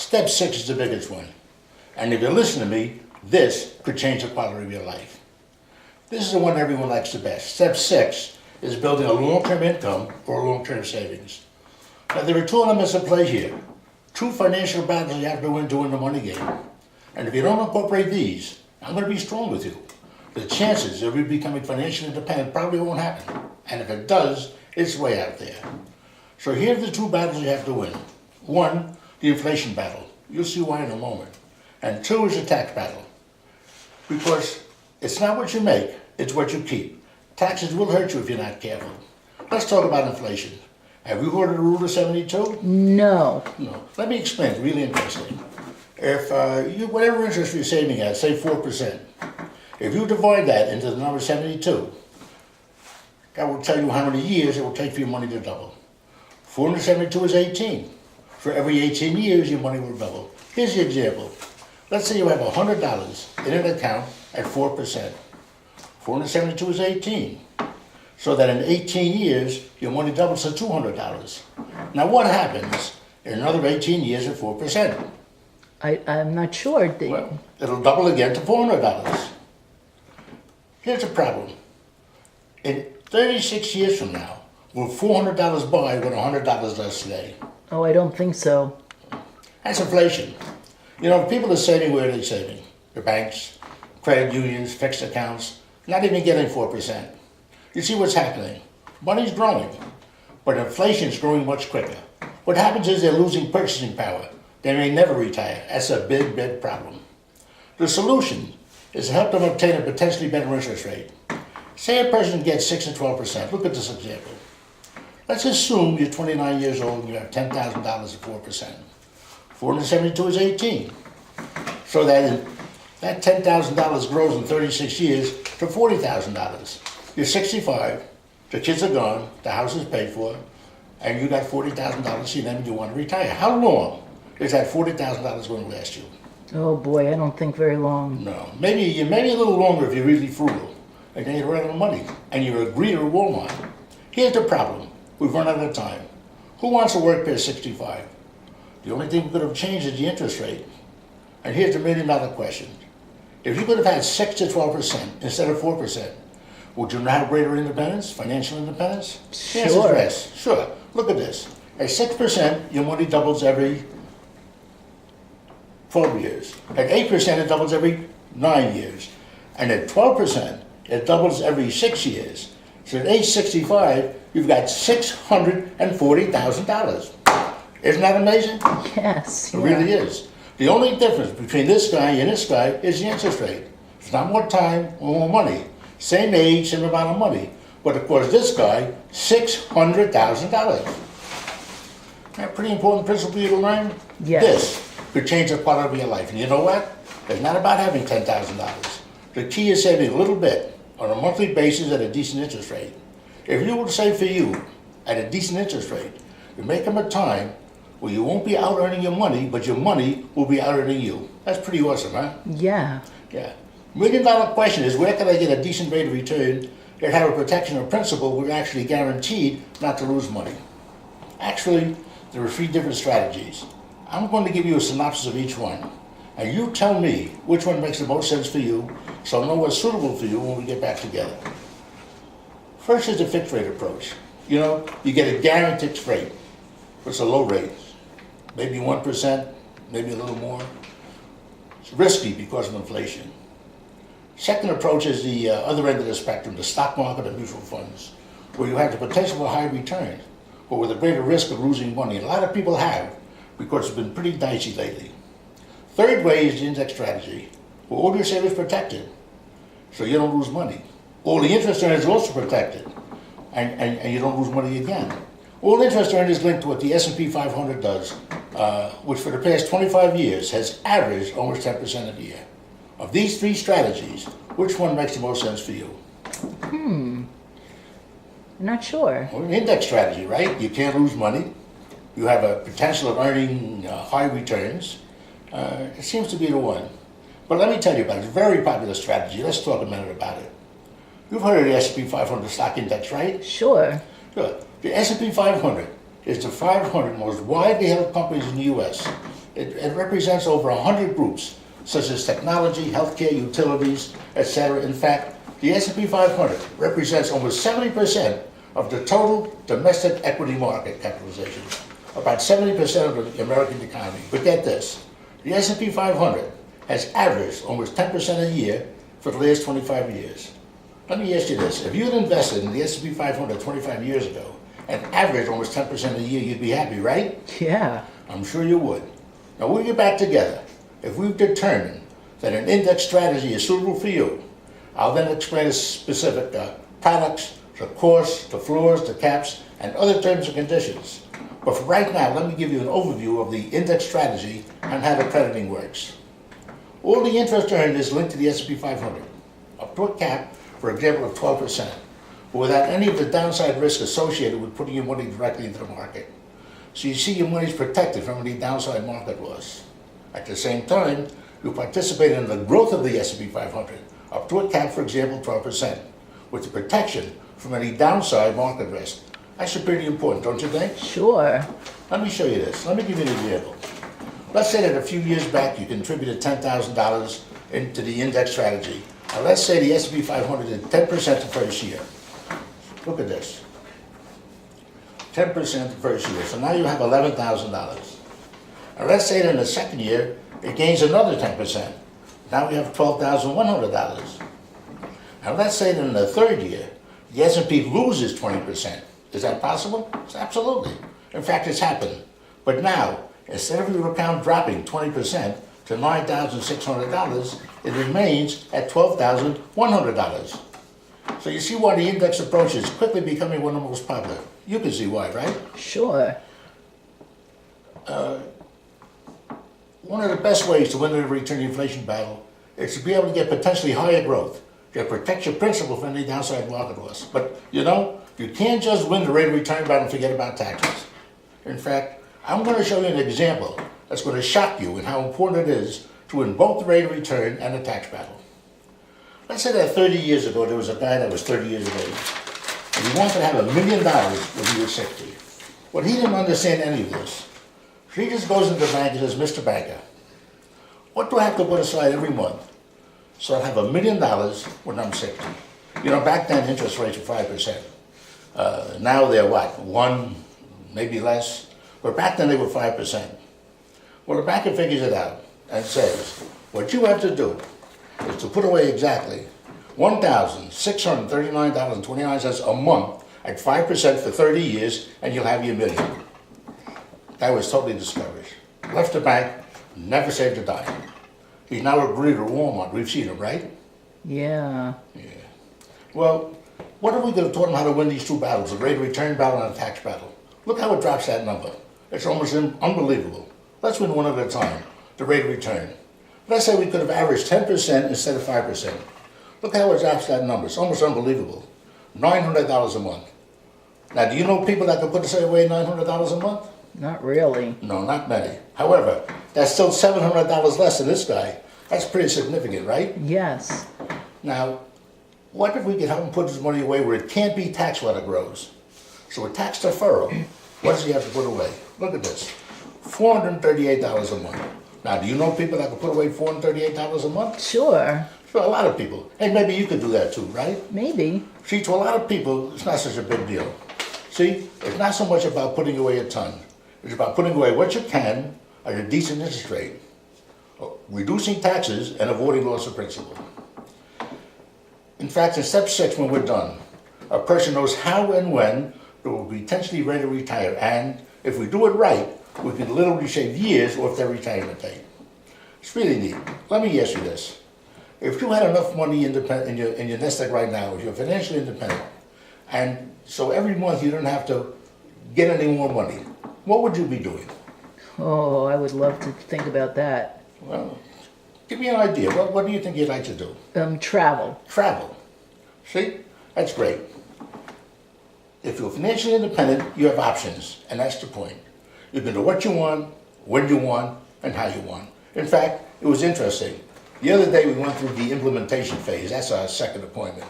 Step 6 is the biggest one. And if you listen to me, this could change the quality of your life. This is the one everyone likes the best. Step 6 is building a long-term income or long-term savings. Now there are two elements at play here. Two financial battles you have to win to win the money game. And if you don't incorporate these, I'm going to be strong with you. The chances of you becoming financially independent probably won't happen. And if it does, it's way out there. So here are the two battles you have to win. One, the inflation battle. You'll see why in a moment. And two is the tax battle. Because it's not what you make, it's what you keep. Taxes will hurt you if you're not careful. Let's talk about inflation. Have you heard of the rule of 72? No. No. Let me explain, it's really interesting. If whatever interest you're saving at, say 4%, if you divide that into the number 72, that will tell you how many years it will take for your money to double. 472 is 18. For every 18 years, your money will double. Here's the example. Let's say you have $100 in an account at 4%. 472 is 18. So that in 18 years, your money doubles to $200. Now what happens in another 18 years at 4%? I'm not sure. Well, it'll double again to $400. Here's the problem. In 36 years from now, will $400 buy what $100 does today? Oh, I don't think so. That's inflation. You know, people are saving, where are they saving? The banks, credit unions, fixed accounts, not even getting 4%. You see what's happening. Money's growing, but inflation's growing much quicker. What happens is they're losing purchasing power. They may never retire. That's a big, big problem. The solution is to help them obtain a potentially better interest rate. Say a person gets 6 to 12%. Look at this example. Let's assume you're 29 years old and you have $10,000 at 4%. 472 is 18. So that $10,000 grows in 36 years to $40,000. You're 65, the kids are gone, the house is paid for, and you got $40,000 in them and you want to retire. How long is that $40,000 going to last you? Oh boy, I don't think very long. No, maybe a little longer if you're really frugal. And then you run out of money, and you're a greeter at Walmart. Here's the problem. We've run out of time. Who wants to work past 65? The only thing that could have changed is the interest rate. And here's the million-dollar question. If you could have had 6 to 12% instead of 4%, would you not have greater independence, financial independence? Sure. The answer is yes. Sure. Look at this. At 6%, your money doubles every 12 years. At 8%, it doubles every 9 years. And at 12%, it doubles every 6 years. So at age 65, you've got $640,000. Isn't that amazing? Yes. It really is. The only difference between this guy and this guy is the interest rate. It's not more time or more money. Same age, same amount of money. But of course, this guy, $600,000. A pretty important principle for you to learn? Yes. This could change the quality of your life. And you know what? It's not about having $10,000. The key is saving a little bit on a monthly basis at a decent interest rate. If you were to save for you at a decent interest rate, you may come a time where you won't be out earning your money, but your money will be out earning you. That's pretty awesome, huh? Yeah. Yeah. $1,000,000 question is, where can I get a decent rate of return that have a protection of principal we're actually guaranteed not to lose money? Actually, there are 3 different strategies. I'm going to give you a synopsis of each one. And you tell me which one makes the most sense for you, so I'll know what's suitable for you when we get back together. First is the fixed rate approach. You know, you get a guaranteed rate. It's a low rate. Maybe 1%, maybe a little more. It's risky because of inflation. Second approach is the other end of the spectrum, the stock market and mutual funds, where you have the potential for high return, but with a greater risk of losing money. And a lot of people have, because it's been pretty dicey lately. Third way is the index strategy, where all your savings protected, so you don't lose money. All the interest earned is also protected, and you don't lose money again. All interest earned is linked to what the S&P 500 does, which for the past 25 years has averaged almost 10% a year. Of these 3 strategies, which one makes the most sense for you? I'm not sure. Well, index strategy, right? You can't lose money. You have a potential of earning high returns. It seems to be the one. But let me tell you about it. It's a very popular strategy. Let's talk a minute about it. You've heard of the S&P 500 stock index, right? Sure. Sure. The S&P 500 is the 500 most widely held companies in the U.S. It represents over 100 groups, such as technology, healthcare, utilities, etc. In fact, the S&P 500 represents almost 70% of the total domestic equity market capitalization, about 70% of the American economy. But get this, the S&P 500 has averaged almost 10% a year for the last 25 years. Let me ask you this, if you had invested in the S&P 500 25 years ago and averaged almost 10% a year, you'd be happy, right? Yeah. I'm sure you would. Now we'll get back together. If we've determined that an index strategy is suitable for you, I'll then explain the specific products, the costs, the floors, the caps, and other terms and conditions. But for right now, let me give you an overview of the index strategy and how the crediting works. All the interest earned is linked to the S&P 500, up to a cap, for example, of 12%, but without any of the downside risk associated with putting your money directly into the market. So you see your money is protected from any downside market loss. At the same time, you participate in the growth of the S&P 500, up to a cap, for example, 12%, with the protection from any downside market risk. That's pretty important, don't you think? Sure. Let me show you this. Let me give you an example. Let's say that a few years back you contributed $10,000 into the index strategy. Now let's say the S&P 500 did 10% the first year. Look at this. 10% the first year. So now you have $11,000. Now let's say that in the second year it gains another 10%. Now we have $12,100. Now let's say that in the third year the S&P loses 20%. Is that possible? It's absolutely. In fact, it's happened. But now, instead of your account dropping 20% to $9,600, it remains at $12,100. So you see why the index approach is quickly becoming one of the most popular. You can see why, right? Sure. One of the best ways to win the return inflation battle is to be able to get potentially higher growth. That protects your principal from any downside market loss. But you can't just win the rate of return battle and forget about taxes. In fact, I'm going to show you an example that's going to shock you in how important it is to win both the rate of return and the tax battle. Let's say that 30 years ago there was a guy that was 30 years of age, and he wanted to have $1 million when he was 60. Well, he didn't understand any of this. So he just goes into the bank and says, Mr. Banker, what do I have to put aside every month so I have $1 million when I'm 60? Back then interest rates were 5%. Now they're what, 1, maybe less? But back then they were 5%. Well, the banker figures it out and says, what you have to do is to put away exactly $1,639.29 a month at 5% for 30 years, and you'll have your $1 million. Guy was totally discouraged. Left the bank, never saved a dime. He's now a greeter at Walmart. We've seen him, right? Yeah. Yeah. Well, what are we going to taught him how to win these two battles, the rate of return battle and the tax battle? Look how it drops that number. It's almost unbelievable. Let's win one at a time, the rate of return. Let's say we could have averaged 10% instead of 5%. Look how it drops that number. It's almost unbelievable. $900 a month. Now, do you know people that can put away $900 a month? Not really. No, not many. However, that's still $700 less than this guy. That's pretty significant, right? Yes. Now, what if we could help him put his money away where it can't be taxed while it grows? So a tax deferral, what does he have to put away? Look at this, $438 a month. Now, do you know people that can put away $438 a month? Sure. Sure, a lot of people. Hey, maybe you could do that too, right? Maybe. See, to a lot of people, it's not such a big deal. See, it's not so much about putting away a ton. It's about putting away what you can at a decent interest rate, reducing taxes and avoiding loss of principal. In fact, in step 6, when we're done, a person knows how and when they will be potentially ready to retire, and if we do it right, we can literally save years off their retirement date. It's really neat. Let me ask you this. If you had enough money in your nest egg right now, if you're financially independent, and so every month you don't have to get any more money, what would you be doing? Oh, I would love to think about that. Well, give me an idea. What do you think you'd like to do? Travel. Travel. See? That's great. If you're financially independent, you have options, and that's the point. You can do what you want, when you want, and how you want. In fact, it was interesting. The other day we went through the implementation phase. That's our second appointment.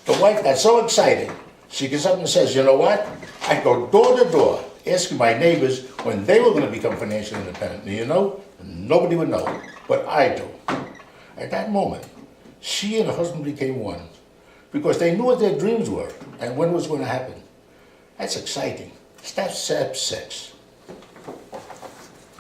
The wife got so excited, she gets up and says, you know what? I go door to door, asking my neighbors when they were gonna become financially independent. And you know, nobody would know, but I do. At that moment, she and her husband became one because they knew what their dreams were and when it was going to happen. That's exciting. Step 6.